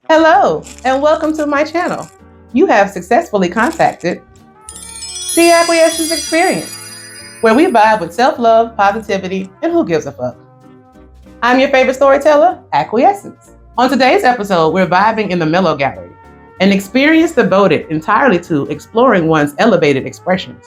Hello, and welcome to my channel. You have successfully contacted the Acquiescence.Experience, where we vibe with self-love, positivity, and who gives a fuck. I'm your favorite storyteller, Acquiescence. On today's episode, we're vibing in the Mellow Gallery, an experience devoted entirely to exploring one's elevated expressions.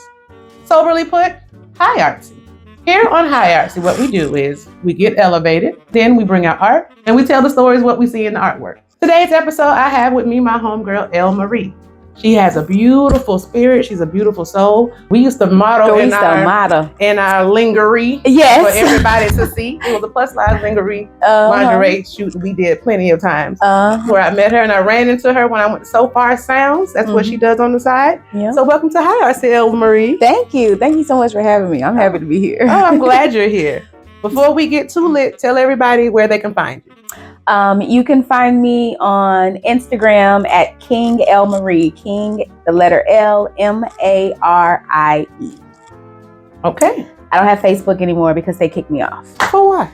Soberly put, high artsy. Here on High Artsy, what we do is we get elevated, then we bring out art, and we tell the stories what we see in the artwork. Today's episode, I have with me my homegirl, L.Marie. She has a beautiful spirit. She's a beautiful soul. We used to model in our lingerie for everybody to see. It was a plus size lingerie lingerie shoot we did plenty of times. Where I met her and I ran into her when I went to So Far Sounds. That's what she does on the side. Yep. So welcome to High Artsy, L.Marie. Thank you. Thank you so much for having me. I'm happy to be here. Oh, I'm glad you're here. Before we get too lit, tell everybody where they can find you. You can find me on Instagram at King L.Marie. King, the letter L, M-A-R-I-E. Okay. I don't have Facebook anymore because they kicked me off. For what?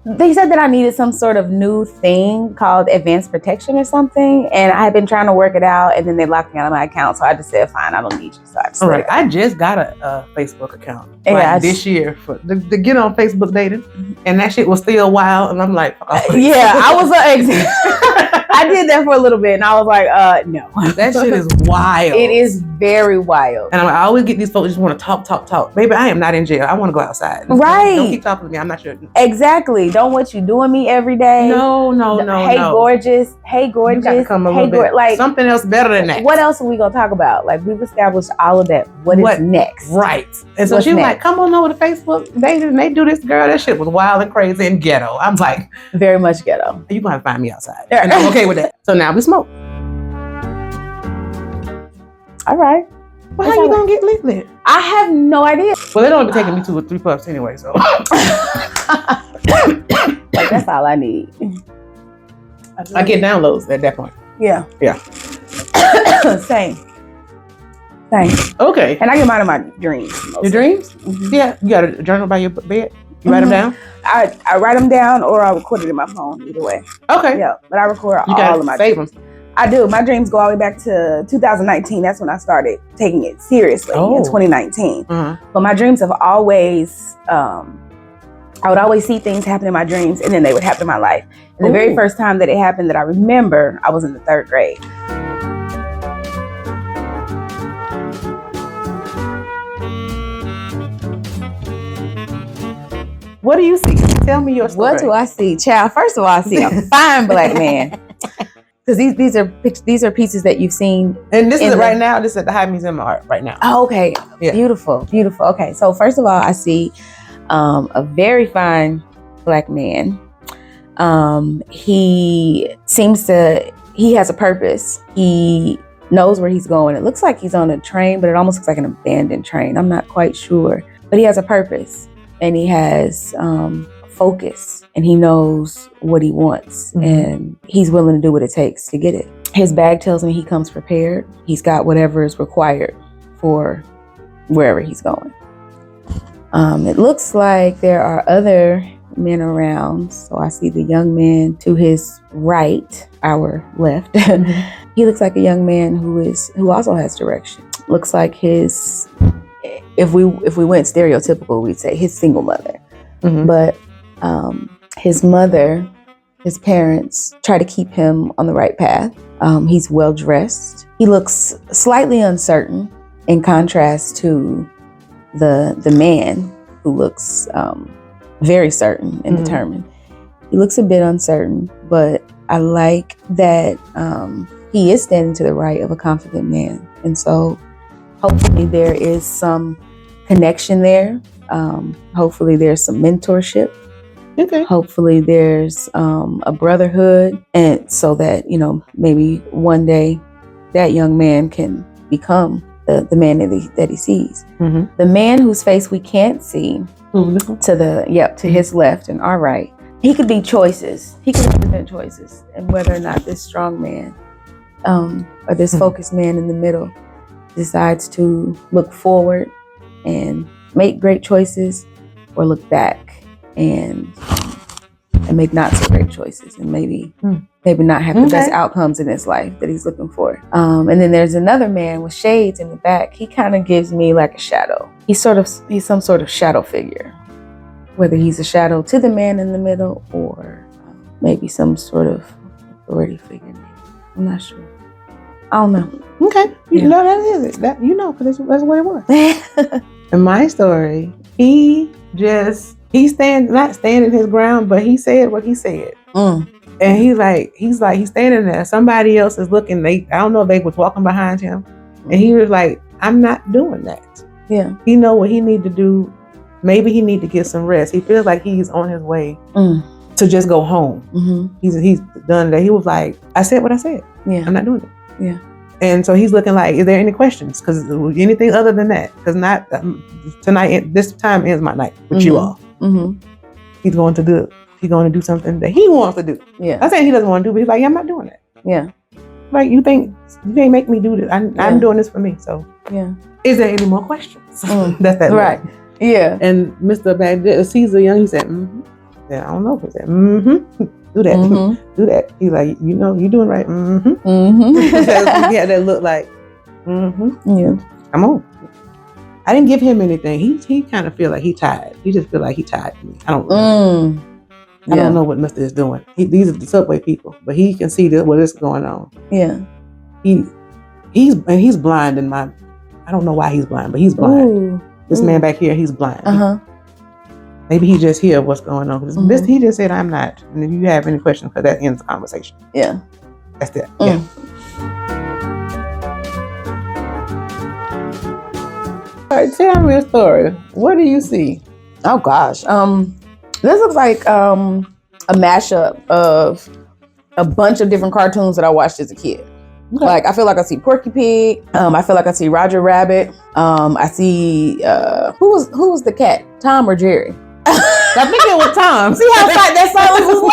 They said that I needed some sort of new thing called advanced protection or something. And I had been trying to work it out and then they locked me out of my account. So I just said, fine, I don't need you. So I just all right. I just got a Facebook account this year to get on Facebook dating. And that shit was still wild. And I'm like, yeah, I was I did that for a little bit and I was like, no. That shit is wild. It is very wild. And I always get these folks just want to talk. Baby, I am not in jail. I want to go outside. Right. Don't keep talking to me. I'm not sure. Exactly. Don't want you doing me every day. No. Hey, gorgeous. Hey, gorgeous. You gotta come a little bit. Like something else better than that. What else are we gonna talk about? Like we've established all of that. What is next? Right. And so she was like, come on over to Facebook. They do this, girl. That shit was wild and crazy and ghetto. I'm like, very much ghetto. You gonna find me outside. And I'm okay with that. So now we smoke. All right. Well, how you gonna get lit? I have no idea. Well, it only be taking me 2 or 3 puffs anyway, so. Like, that's all I need. I get downloads at that point. Yeah. Same. Okay. And I get mine in my dreams. Mostly. Your dreams? Mm-hmm. Yeah. You got a journal by your bed? You write them down? I write them down or I record it in my phone, either way. Okay. Yeah, but I record all of my dreams. Them. I do. My dreams go all the way back to 2019. That's when I started taking it seriously in 2019. But my dreams have always, I would always see things happen in my dreams and then they would happen in my life. And the very first time that it happened that I remember, I was in the 3rd grade. What do you see? Tell me your story. What do I see? Child, first of all, I see a fine black man. Because these are pieces that you've seen. And this is right now. This is at the High Museum of Art right now. Oh, okay. Yeah. Beautiful. Okay. So first of all, I see a very fine black man. He has a purpose. He knows where he's going. It looks like he's on a train, but it almost looks like an abandoned train. I'm not quite sure. But he has a purpose. And he has focus and he knows what he wants and he's willing to do what it takes to get it. His bag tells me he comes prepared. He's got whatever is required for wherever he's going. It looks like there are other men around. So I see the young man to his right, our left. He looks like a young man who also has direction. Looks like if we went stereotypical, we'd say his single mother. But his mother, his parents try to keep him on the right path. He's well dressed. He looks slightly uncertain in contrast to the man who looks very certain and determined. He looks a bit uncertain, but I like that he is standing to the right of a confident man. And so hopefully there is some connection there. Hopefully there's some mentorship. Okay. Hopefully there's a brotherhood. And so that, maybe one day that young man can become the man that he sees. The man whose face we can't see to his left and our right, he could be choices. He could represent choices. And whether or not this strong man or this focused man in the middle decides to look forward and make great choices or look back and and make not so great choices, and maybe not have the best outcomes in his life that he's looking for. And then there's another man with shades in the back. He kind of gives me like a shadow. He's some sort of shadow figure, whether he's a shadow to the man in the middle or maybe some sort of authority figure. I'm not sure. I don't know. Okay, you know that is it. That you know, because that's what it was. In my story, he's not standing his ground, but he said what he said. And he's standing there. Somebody else is looking. I don't know if they was walking behind him, and he was like, "I'm not doing that." Yeah, he know what he need to do. Maybe he need to get some rest. He feels like he's on his way to just go home. He's done that. He was like, "I said what I said. Yeah, I'm not doing it." Yeah. And so he's looking like, is there any questions? Because anything other than that, because not tonight. This time ends my night with you all. He's going to do something that he wants to do. Yeah. I'm saying he doesn't want to do, but he's like, yeah, I'm not doing that. Yeah. Like, you think you can't make me do this? I'm doing this for me. So yeah. Is there any more questions? That's that right. Way. Yeah. And Mr. Caesar Young, he said, Yeah, I don't know. He said, do that. Do that. He's like, you're doing right. He had that look like, yeah. Come on. I didn't give him anything. He kind of feel like he tired. He just feel like he tired to me. I don't know. I don't know what Mr. is doing. These are the subway people, but he can see what is going on. Yeah. He's blind in my. I don't know why he's blind, but he's blind. Ooh. This man back here, he's blind. Maybe he just hear what's going on. He just said, I'm not. And if you have any questions, because that ends the conversation. Yeah. That's it. Yeah. All right, tell me a story. What do you see? Oh, gosh. This looks like a mashup of a bunch of different cartoons that I watched as a kid. Okay. Like, I feel like I see Porky Pig. I feel like I see Roger Rabbit. I see, who was the cat? Tom or Jerry? I think it was Tom. See how that silence was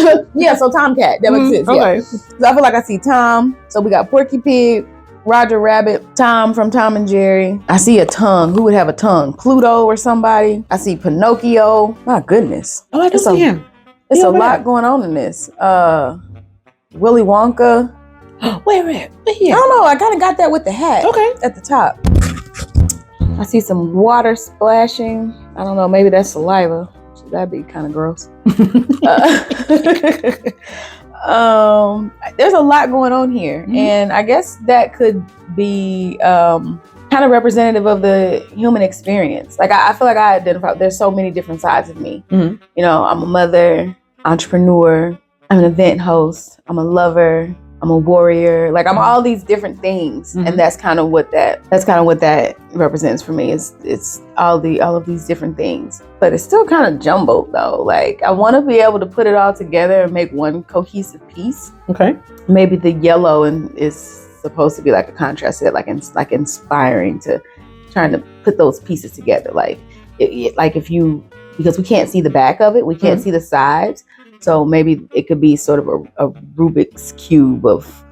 like? Yeah, so Tomcat. That makes sense. Yeah. Okay. So I feel like I see Tom. So we got Porky Pig, Roger Rabbit, Tom from Tom and Jerry. I see a tongue. Who would have a tongue? Pluto or somebody. I see Pinocchio. My goodness. Oh, I can see him. It's a lot going on in this. Willy Wonka. Wait a minute. I don't know. I kind of got that with the hat. Okay. At the top. I see some water splashing. I don't know. Maybe that's saliva. So that'd be kind of gross. There's a lot going on here. And I guess that could be kind of representative of the human experience. Like, I feel like I identify, there's so many different sides of me. You know, I'm a mother, entrepreneur, I'm an event host, I'm a lover, I'm a warrior. Like, I'm all these different things. And that's kind of what that represents for me. It's all of these different things. But it's still kind of jumbled though. Like, I want to be able to put it all together and make one cohesive piece. Okay. Maybe the yellow is supposed to be like a contrast to it, like inspiring to trying to put those pieces together. Like, because we can't see the back of it, we can't see the sides. So maybe it could be sort of a Rubik's Cube of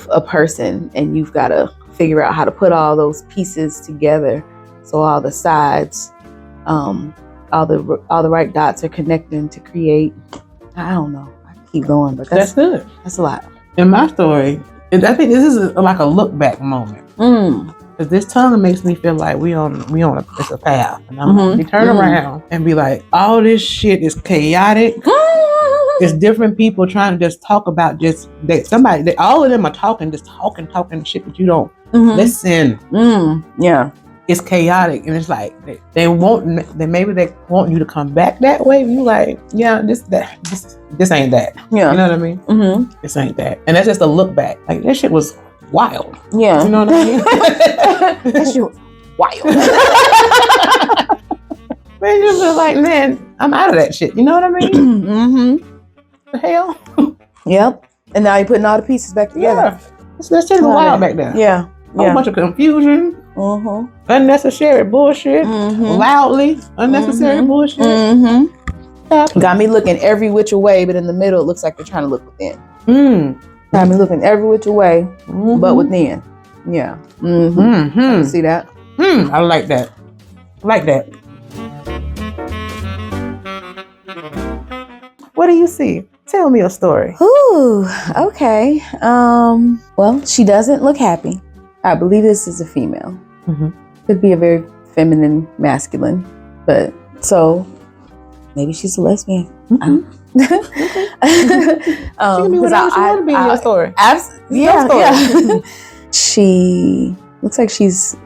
a person, and you've got to figure out how to put all those pieces together. So all the sides, all the right dots are connecting to create. I don't know. I can keep going, but that's good. That's a lot. In my story, I think this is like a look back moment. Because this tongue makes me feel like we on it's a path, and I'm gonna be turn around and be like, all this shit is chaotic. It's different people trying to just talk about all of them are talking shit that you don't listen. Yeah. It's chaotic, and it's like maybe they want you to come back that way. You like, yeah, this ain't that. Yeah. You know what I mean? This ain't that. And that's just a look back. Like, that shit was wild. Yeah. You know what I mean? That shit was wild. Man, you feel like, man, I'm out of that shit. You know what I mean? The hell? Yep. And now you're putting all the pieces back together. Yeah. That shit was wild back there. Yeah. A whole bunch of confusion. Unnecessary bullshit. Loudly unnecessary bullshit. Got me looking every which way, but in the middle it looks like they're trying to look within. Got me looking every which way, but within. Yeah. I see that. I like that. What do you see? Tell me a story. Ooh, okay. Well, she doesn't look happy. I believe this is a female. Mm-hmm. Could be a very feminine, masculine, but so maybe she's a lesbian. Mm-hmm. She can be whatever she want to be in your story. Yeah. She looks like she's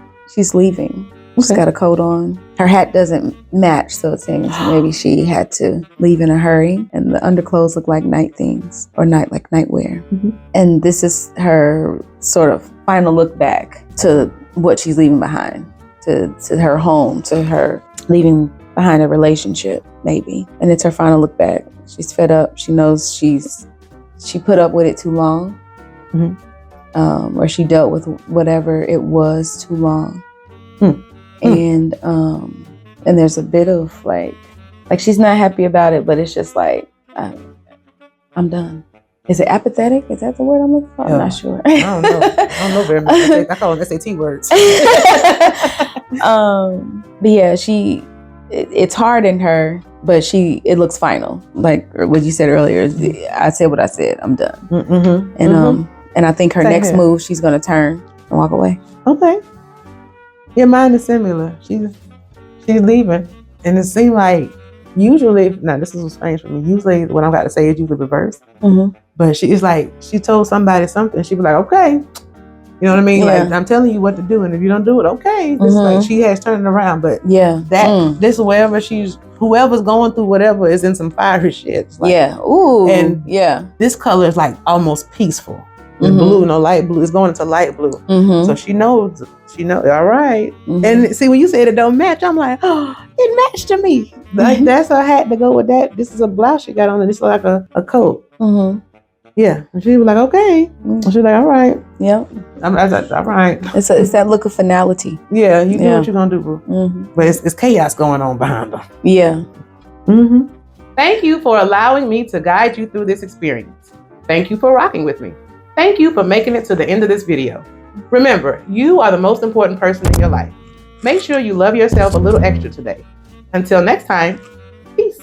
leaving. She's got a coat on. Her hat doesn't match, so it seems maybe she had to leave in a hurry. And the underclothes look like night things or nightwear. Mm-hmm. And this is her sort of final look back to what she's leaving behind, to her home, to her leaving behind a relationship, maybe. And it's her final look back. She's fed up. She knows she put up with it too long, or she dealt with whatever it was too long. And there's a bit of like she's not happy about it, but it's just like I'm done. Is it apathetic? Is that the word I'm looking for? I'm not sure. I don't know very much. I call them SAT words. But yeah, it's hard in her, but it looks final. Like what you said earlier, I said what I said. I'm done. Mm-hmm. And I think her next move, she's gonna turn and walk away. Okay. Yeah, mine is similar. She's leaving, and it seemed like usually. Now this is strange for me. Usually, what I'm about to say is usually reversed. Mm-hmm. But it's like she told somebody something. She was like, "Okay," you know what I mean? Yeah. Like I'm telling you what to do, and if you don't do it, okay. It's like she has turned it around. But this whoever's going through whatever is in some fiery shit. It's like, ooh, and this color is like almost peaceful. Blue, no light blue. It's going into light blue. So she knows. All right. And see, when you said it don't match, I'm like, oh, it matched to me. Like that's her hat to go with that. This is a blouse she got on, and it's like a coat. Yeah. And she was like, okay. And she was like, all right. Yep. I was like, all right. It's that look of finality. Yeah, you do what you're gonna do, boo. But it's chaos going on behind her. Yeah. Thank you for allowing me to guide you through this experience. Thank you for rocking with me. Thank you for making it to the end of this video. Remember, you are the most important person in your life. Make sure you love yourself a little extra today. Until next time, peace.